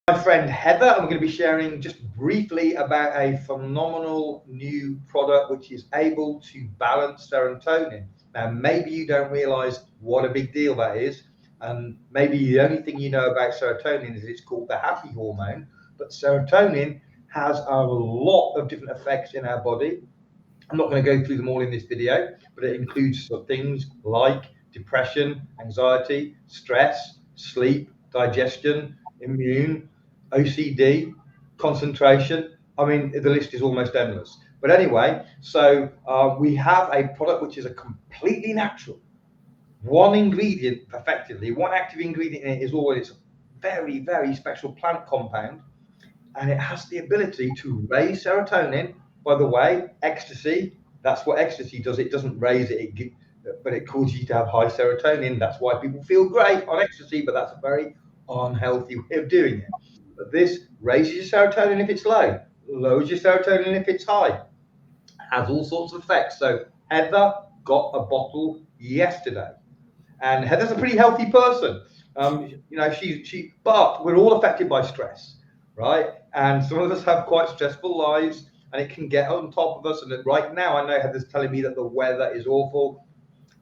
My friend Heather. I'm going to be sharing just briefly about a phenomenal new product which is able to balance serotonin. Now, maybe you don't realize what a big deal that is, and maybe the only thing you know about serotonin is it's called the happy hormone. But serotonin has a lot of different effects in our body. I'm not going to go through them all in this video, but it includes things like depression, anxiety, stress, sleep, digestion, immune, OCD, concentration. I mean, the list is almost endless. But anyway, so we have a product which is a completely natural, one ingredient, effectively, one active ingredient in it is always a very, very special plant compound, and it has the ability to raise serotonin. By the way, ecstasy, that's what ecstasy does. It doesn't raise it, but it causes you to have high serotonin. That's why people feel great on ecstasy, but that's a very unhealthy way of doing it. But this raises your serotonin if it's low, lowers your serotonin if it's high, has all sorts of effects. So Heather got a bottle yesterday, and Heather's a pretty healthy person. But we're all affected by stress, right? And some of us have quite stressful lives, and it can get on top of us. And right now, I know Heather's telling me that the weather is awful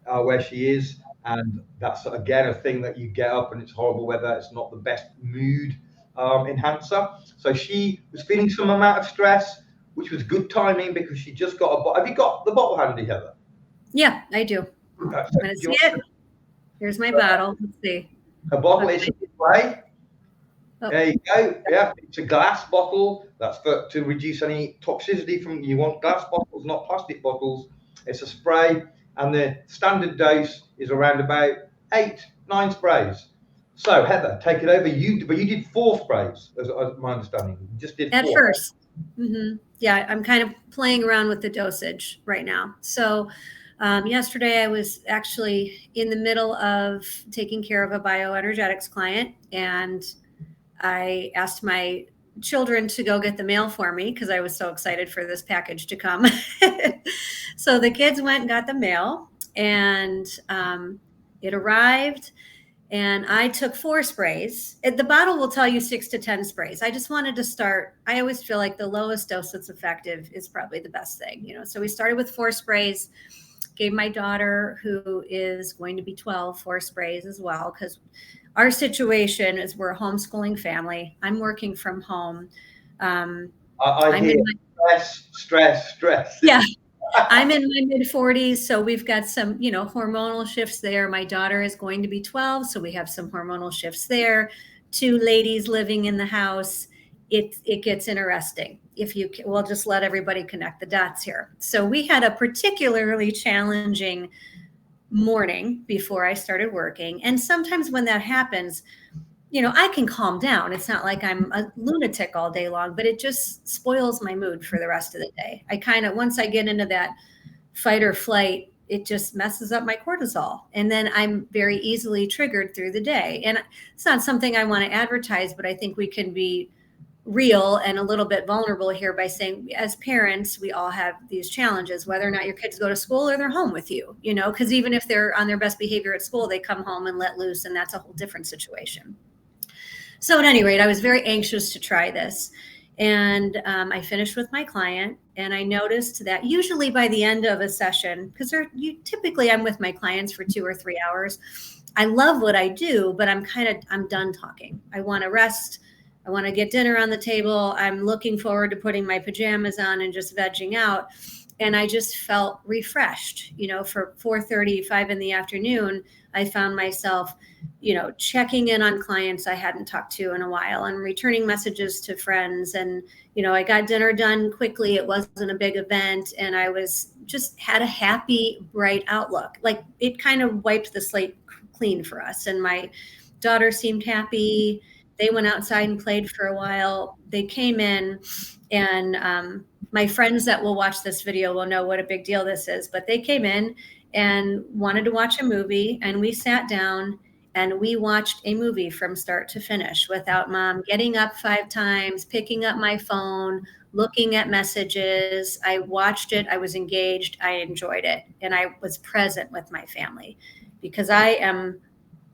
where she is, and that's again a thing that you get up and it's horrible weather. It's not the best mood enhancer. So she was feeling some amount of stress, which was good timing because she just got a bottle. Have you got the bottle handy, Heather? Yeah, I do. So Want to do you see want it? Here's my bottle. Let's see. a bottle? It's Okay. a display. Oh, There you go. Yeah, it's a glass bottle. That's to reduce any toxicity from. You want glass bottles, not plastic bottles. It's a spray, and the standard dose is around about 8, 9 sprays. So Heather, take it over. But you did 4 sprays, as my understanding. You just did at 4. first. Yeah, I'm kind of playing around with the dosage right now. So, yesterday I was actually in the middle of taking care of a bioenergetics client, and I asked my children to go get the mail for me because I was so excited for this package to come. So the kids went and got the mail, and it arrived. And I took 4 sprays. The bottle will tell you 6 to 10 sprays. I just wanted to start. I always feel like the lowest dose that's effective is probably the best thing, you know. So we started with 4 sprays. Gave my daughter, who is going to be 12, 4 sprays as well, because our situation is we're a homeschooling family. I'm working from home. I I'm hear in stress. yeah, I'm in my mid 40s, so we've got some, hormonal shifts there. My daughter is going to be 12, so we have some hormonal shifts there. 2 ladies living in the house. It gets interesting. We'll just let everybody connect the dots here. So we had a particularly challenging morning before I started working, and sometimes when that happens, I can calm down. It's not like I'm a lunatic all day long, but it just spoils my mood for the rest of the day. Once I get into that fight or flight, it just messes up my cortisol. And then I'm very easily triggered through the day. And it's not something I want to advertise, but I think we can be real and a little bit vulnerable here by saying, as parents, we all have these challenges, whether or not your kids go to school or they're home with you, because even if they're on their best behavior at school, they come home and let loose, and that's a whole different situation. So at any rate, I was very anxious to try this. And I finished with my client, and I noticed that usually by the end of a session, because typically I'm with my clients for 2 or 3 hours. I love what I do, but I'm done talking. I want to rest. I want to get dinner on the table. I'm looking forward to putting my pajamas on and just vegging out. And I just felt refreshed. For 4:30, 5 in the afternoon, I found myself, checking in on clients I hadn't talked to in a while and returning messages to friends. And, I got dinner done quickly. It wasn't a big event. And I had a happy, bright outlook. Like, it kind of wiped the slate clean for us. And my daughter seemed happy. They went outside and played for a while. They came in, and my friends that will watch this video will know what a big deal this is, but they came in and wanted to watch a movie, and we sat down and we watched a movie from start to finish without mom getting up 5 times, picking up my phone, looking at messages. I watched it. I was engaged. I enjoyed it. And I was present with my family because I am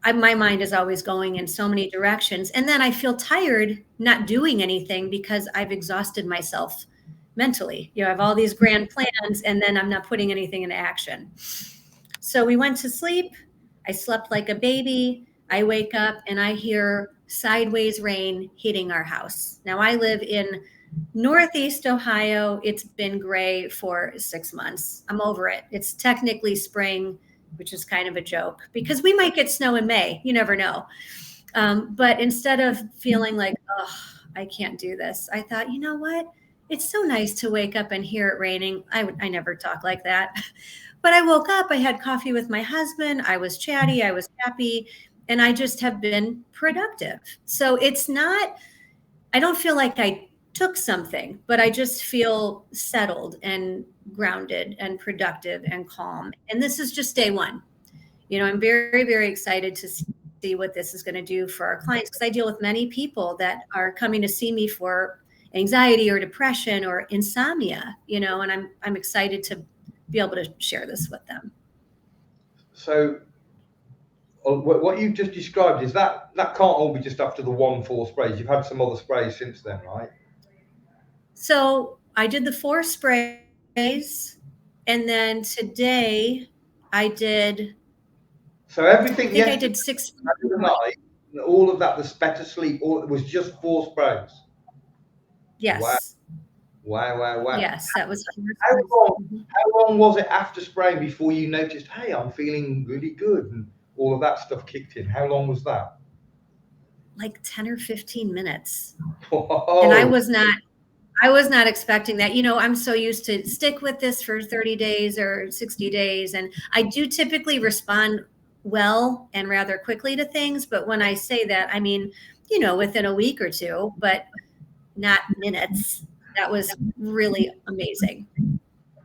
my mind is always going in so many directions. And then I feel tired not doing anything because I've exhausted myself mentally. I have all these grand plans and then I'm not putting anything into action. So we went to sleep. I slept like a baby. I wake up and I hear sideways rain hitting our house. Now I live in Northeast Ohio. It's been gray for 6 months. I'm over it. It's technically spring, which is kind of a joke because we might get snow in May. You never know. But instead of feeling like, oh, I can't do this, I thought, you know what? It's so nice to wake up and hear it raining. I never talk like that. But I woke up, I had coffee with my husband. I was chatty, I was happy, and I just have been productive. So it's not, I don't feel like I took something, but I just feel settled and grounded and productive and calm. And this is just day one. I'm very, very excited to see what this is going to do for our clients because I deal with many people that are coming to see me for anxiety or depression or insomnia, and I'm excited to be able to share this with them. So what you've just described is that can't all be just after the 4 sprays. You've had some other sprays since then, right? So I did the 4 sprays, and then today I did. So everything. I think I did 6. Night, all of that, the better sleep. All it was just 4 sprays. Yes. Wow. Yes, that was. How long was it after spraying before you noticed, hey, I'm feeling really good, and all of that stuff kicked in? How long was that? Like 10 or 15 minutes. Whoa. And I was not expecting that. I'm so used to stick with this for 30 days or 60 days. And I do typically respond well and rather quickly to things. But when I say that, I mean, within a week or two, but not minutes. That was really amazing.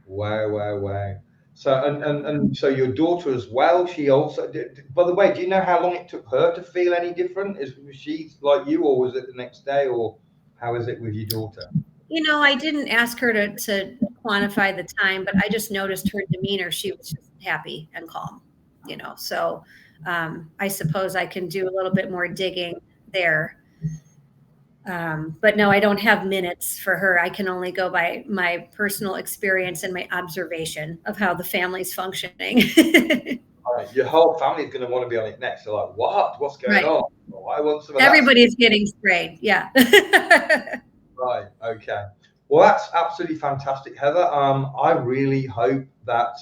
Wow. So, and so your daughter as well, she also did. By the way, do you know how long it took her to feel any different? Was she like you, or was it the next day, or how is it with your daughter? I didn't ask her to quantify the time, but I just noticed her demeanor. She was just happy and calm, so I suppose I can do a little bit more digging there. But no, I don't have minutes for her. I can only go by my personal experience and my observation of how the family's functioning. Right. Your whole family is going to want to be on it next. They're like, what's going on? Well, I want some of Everybody's getting sprayed. Yeah. Right. Okay. Well, that's absolutely fantastic, Heather. I really hope that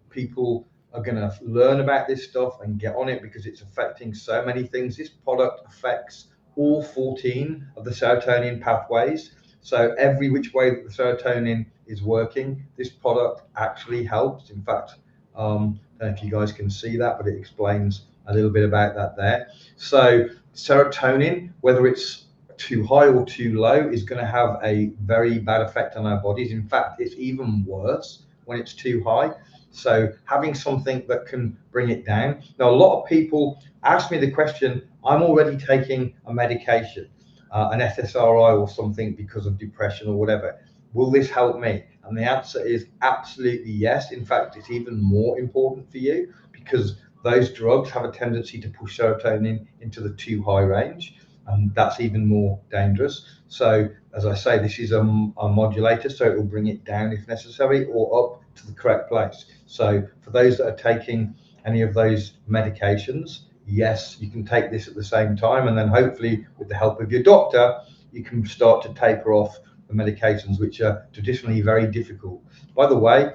people are going to learn about this stuff and get on it because it's affecting so many things. This product affects all 14 of the serotonin pathways. So every which way that the serotonin is working, this product actually helps. In fact, I don't know if you guys can see that, but it explains a little bit about that there. So serotonin, whether it's too high or too low, is going to have a very bad effect on our bodies. In fact, it's even worse when it's too high. So having something that can bring it down. Now, a lot of people ask me the question, I'm already taking a medication, an SSRI or something because of depression or whatever. Will this help me? And the answer is absolutely yes. In fact, it's even more important for you because those drugs have a tendency to push serotonin into the too high range. And that's even more dangerous. So, as I say, this is a modulator, so it will bring it down if necessary or up to the correct place. So, for those that are taking any of those medications, yes, you can take this at the same time, and then hopefully, with the help of your doctor, you can start to taper off the medications, which are traditionally very difficult. By the way,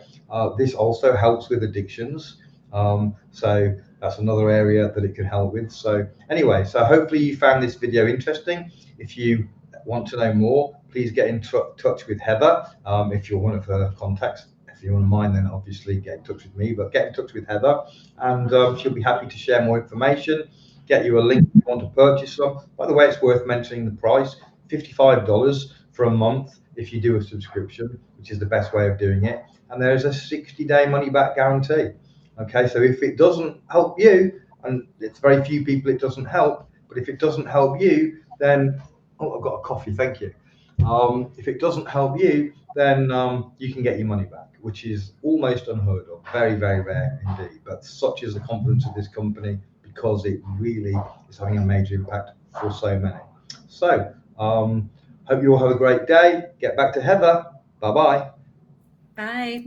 this also helps with addictions. So that's another area that it can help with. So anyway, so hopefully you found this video interesting. If you want to know more, please get in touch with Heather. If you're one of her contacts, if you're one of mine, then obviously get in touch with me, but get in touch with Heather and she'll be happy to share more information, get you a link if you want to purchase some. By the way, it's worth mentioning the price, $55 for a month if you do a subscription, which is the best way of doing it. And there's a 60-day money back guarantee. Okay, so if it doesn't help you, and it's very few people it doesn't help, but if it doesn't help you, then, oh, I've got a coffee, thank you. If it doesn't help you, then you can get your money back, which is almost unheard of, very, very rare indeed. But such is the confidence of this company because it really is having a major impact for so many. So hope you all have a great day. Get back to Heather. Bye-bye. Bye.